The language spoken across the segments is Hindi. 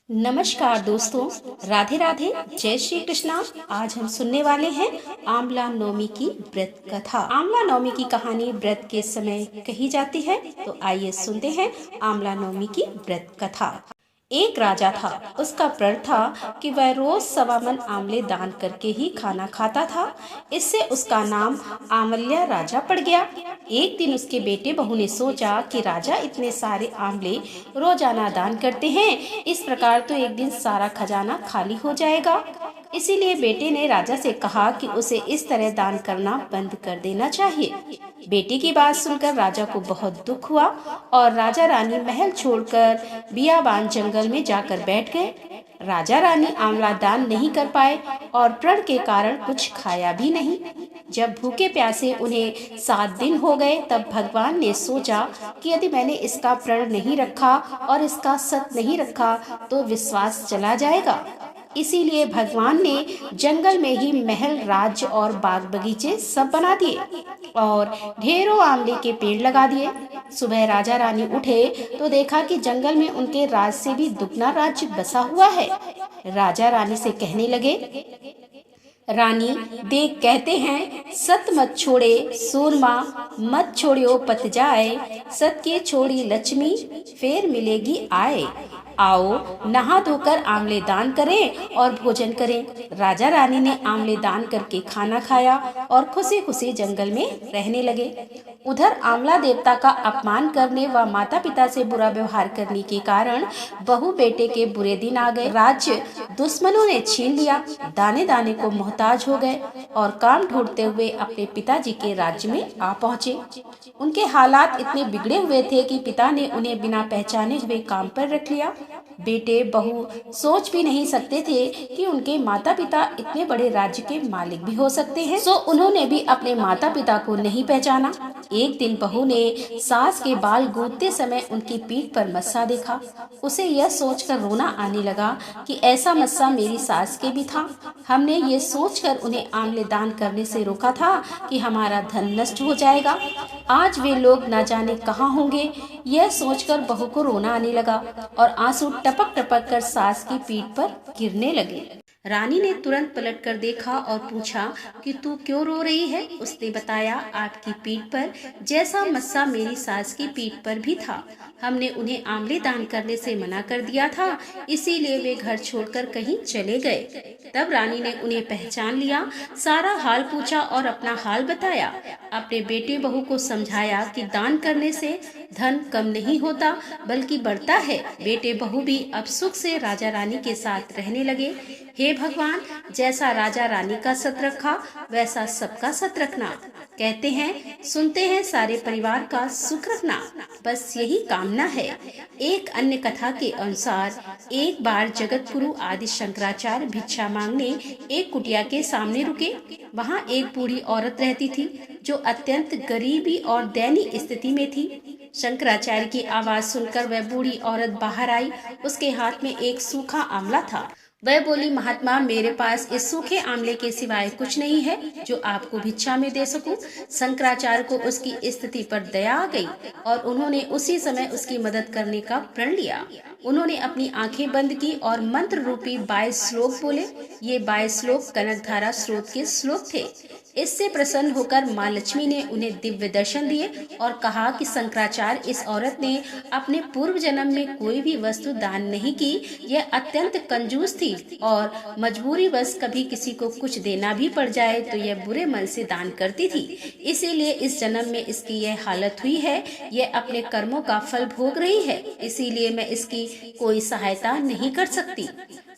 नमस्कार दोस्तों, राधे राधे, जय श्री कृष्णा। आज हम सुनने वाले हैं आंवला नवमी की व्रत कथा। आंवला नवमी की कहानी व्रत के समय कही जाती है, तो आइए सुनते हैं आंवला नवमी की व्रत कथा। एक राजा था। उसका प्रण था कि वह रोज 1.25 मन आंवले दान करके ही खाना खाता था। इससे उसका नाम आंवल्या राजा पड़ गया। एक दिन उसके बेटे बहू ने सोचा कि राजा इतने सारे आंवले रोजाना दान करते हैं, इस प्रकार तो एक दिन सारा खजाना खाली हो जाएगा। इसीलिए बेटे ने राजा से कहा कि उसे इस तरह दान करना बंद कर देना चाहिए। बेटे की बात सुनकर राजा को बहुत दुख हुआ और राजा रानी महल छोड़कर बियाबान जंगल में जाकर बैठ गए। राजा रानी आंवला दान नहीं कर पाए और प्रण के कारण कुछ खाया भी नहीं। जब भूखे प्यासे उन्हें 7 दिन हो गए, तब भगवान ने सोचा कि यदि मैंने इसका प्रण नहीं रखा और इसका सत नहीं रखा तो विश्वास चला जाएगा। इसीलिए भगवान ने जंगल में ही महल, राज्य और बाग बगीचे सब बना दिए और ढेरों आंवले के पेड़ लगा दिए। सुबह राजा रानी उठे तो देखा कि जंगल में उनके राज से भी दुगना राज्य बसा हुआ है। राजा रानी से कहने लगे, रानी देख, कहते हैं सत मत छोड़े सूरमा, मत छोड़ियो पत जाए, सत के छोड़ी लक्ष्मी फेर मिलेगी आए। आओ नहा धोकर आंवले दान करें और भोजन करें। राजा रानी ने आंवले दान करके खाना खाया और खुशी खुशी जंगल में रहने लगे। उधर आंवला देवता का अपमान करने व माता पिता से बुरा व्यवहार करने के कारण बहू बेटे के बुरे दिन आ गए। राज्य दुश्मनों ने छीन लिया। दाने दाने को मोहताज हो गए और काम ढूंढते हुए अपने पिताजी के राज्य में आ पहुँचे। उनके हालात इतने बिगड़े हुए थे कि पिता ने उन्हें बिना पहचाने हुए काम पर रख लिया। बेटे बहू सोच भी नहीं सकते थे कि उनके माता पिता इतने बड़े राज्य के मालिक भी हो सकते हैं। सो उन्होंने भी अपने माता पिता को नहीं पहचाना। एक दिन बहू ने सास के बाल गूंथते समय उनकी पीठ पर मस्सा देखा। उसे यह सोचकर रोना आने लगा कि ऐसा मस्सा मेरी सास के भी था। हमने ये सोचकर उन्हें आंवले दान करने से रोका था कि हमारा धन नष्ट हो जाएगा। आज वे लोग न जाने कहाँ होंगे। यह सोचकर बहू को रोना आने लगा और आंसू टपक टपक कर सास की पीठ पर गिरने लगे। रानी ने तुरंत पलटकर देखा और पूछा कि तू क्यों रो रही है। उसने बताया, आपकी पीठ पर जैसा मस्सा मेरी सास की पीठ पर भी था। हमने उन्हें आंवले दान करने से मना कर दिया था, इसीलिए वे घर छोड़कर कहीं चले गए। तब रानी ने उन्हें पहचान लिया, सारा हाल पूछा और अपना हाल बताया। अपने बेटे बहू को समझाया कि दान करने से धन कम नहीं होता बल्कि बढ़ता है। बेटे बहू भी अब सुख से राजा रानी के साथ रहने लगे। हे भगवान, जैसा राजा रानी का सत रखा वैसा सबका सत रखना। कहते हैं सुनते हैं सारे परिवार का सुख रखना, बस यही कामना है। एक अन्य कथा के अनुसार एक बार जगत गुरु आदि शंकराचार्य भिक्षा मांगने एक कुटिया के सामने रुके। वहाँ एक बूढ़ी औरत रहती थी जो अत्यंत गरीबी और दयनीय स्थिति में थी। शंकराचार्य की आवाज सुनकर वह बूढ़ी औरत बाहर आई। उसके हाथ में एक सूखा आंवला था। वह बोली, महात्मा, मेरे पास इस सूखे आंवले के सिवाय कुछ नहीं है जो आपको भिक्षा में दे सकूं। शंकराचार्य को उसकी स्थिति पर दया आ गई और उन्होंने उसी समय उसकी मदद करने का प्रण लिया। उन्होंने अपनी आंखें बंद की और मंत्र रूपी 22 श्लोक बोले। ये 22 श्लोक कनकधारा स्रोत के श्लोक थे। इससे प्रसन्न होकर माँ लक्ष्मी ने उन्हें दिव्य दर्शन दिए और कहा कि शंकराचार्य, इस औरत ने अपने पूर्व जन्म में कोई भी वस्तु दान नहीं की। यह अत्यंत कंजूस थी और मजबूरी बस कभी किसी को कुछ देना भी पड़ जाए तो यह बुरे मन से दान करती थी। इसीलिए इस जन्म में इसकी यह हालत हुई है। यह अपने कर्मों का फल भोग रही है, इसीलिए मैं इसकी कोई सहायता नहीं कर सकती।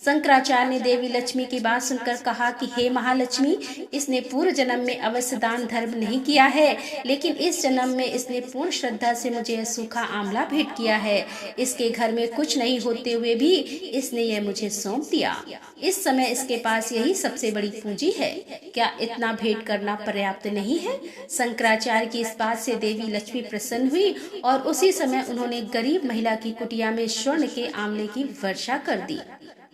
शंकराचार्य ने देवी लक्ष्मी की बात सुनकर कहा कि हे महालक्ष्मी, इसने पूर्व जन्म में अवश्य दान धर्म नहीं किया है, लेकिन इस जन्म में इसने पूर्ण श्रद्धा से मुझे यह सूखा आंवला भेंट किया है। इसके घर में कुछ नहीं होते हुए भी इसने यह मुझे सौंप दिया। इस समय इसके पास यही सबसे बड़ी पूंजी है। क्या इतना भेंट करना पर्याप्त नहीं है? शंकराचार्य की इस बात से देवी लक्ष्मी प्रसन्न हुई और उसी समय उन्होंने गरीब महिला की कुटिया में स्वर्ण के आंवले की वर्षा कर दी।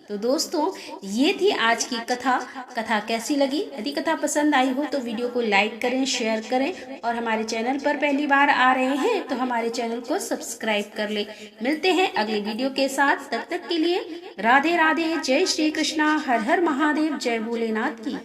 तो दोस्तों ये थी आज की कथा। कथा कैसी लगी? यदि कथा पसंद आई हो तो वीडियो को लाइक करें, शेयर करें और हमारे चैनल पर पहली बार आ रहे हैं तो हमारे चैनल को सब्सक्राइब कर ले। मिलते हैं अगले वीडियो के साथ, तब तक के लिए राधे राधे, जय श्री कृष्णा, हर हर महादेव, जय भोलेनाथ की।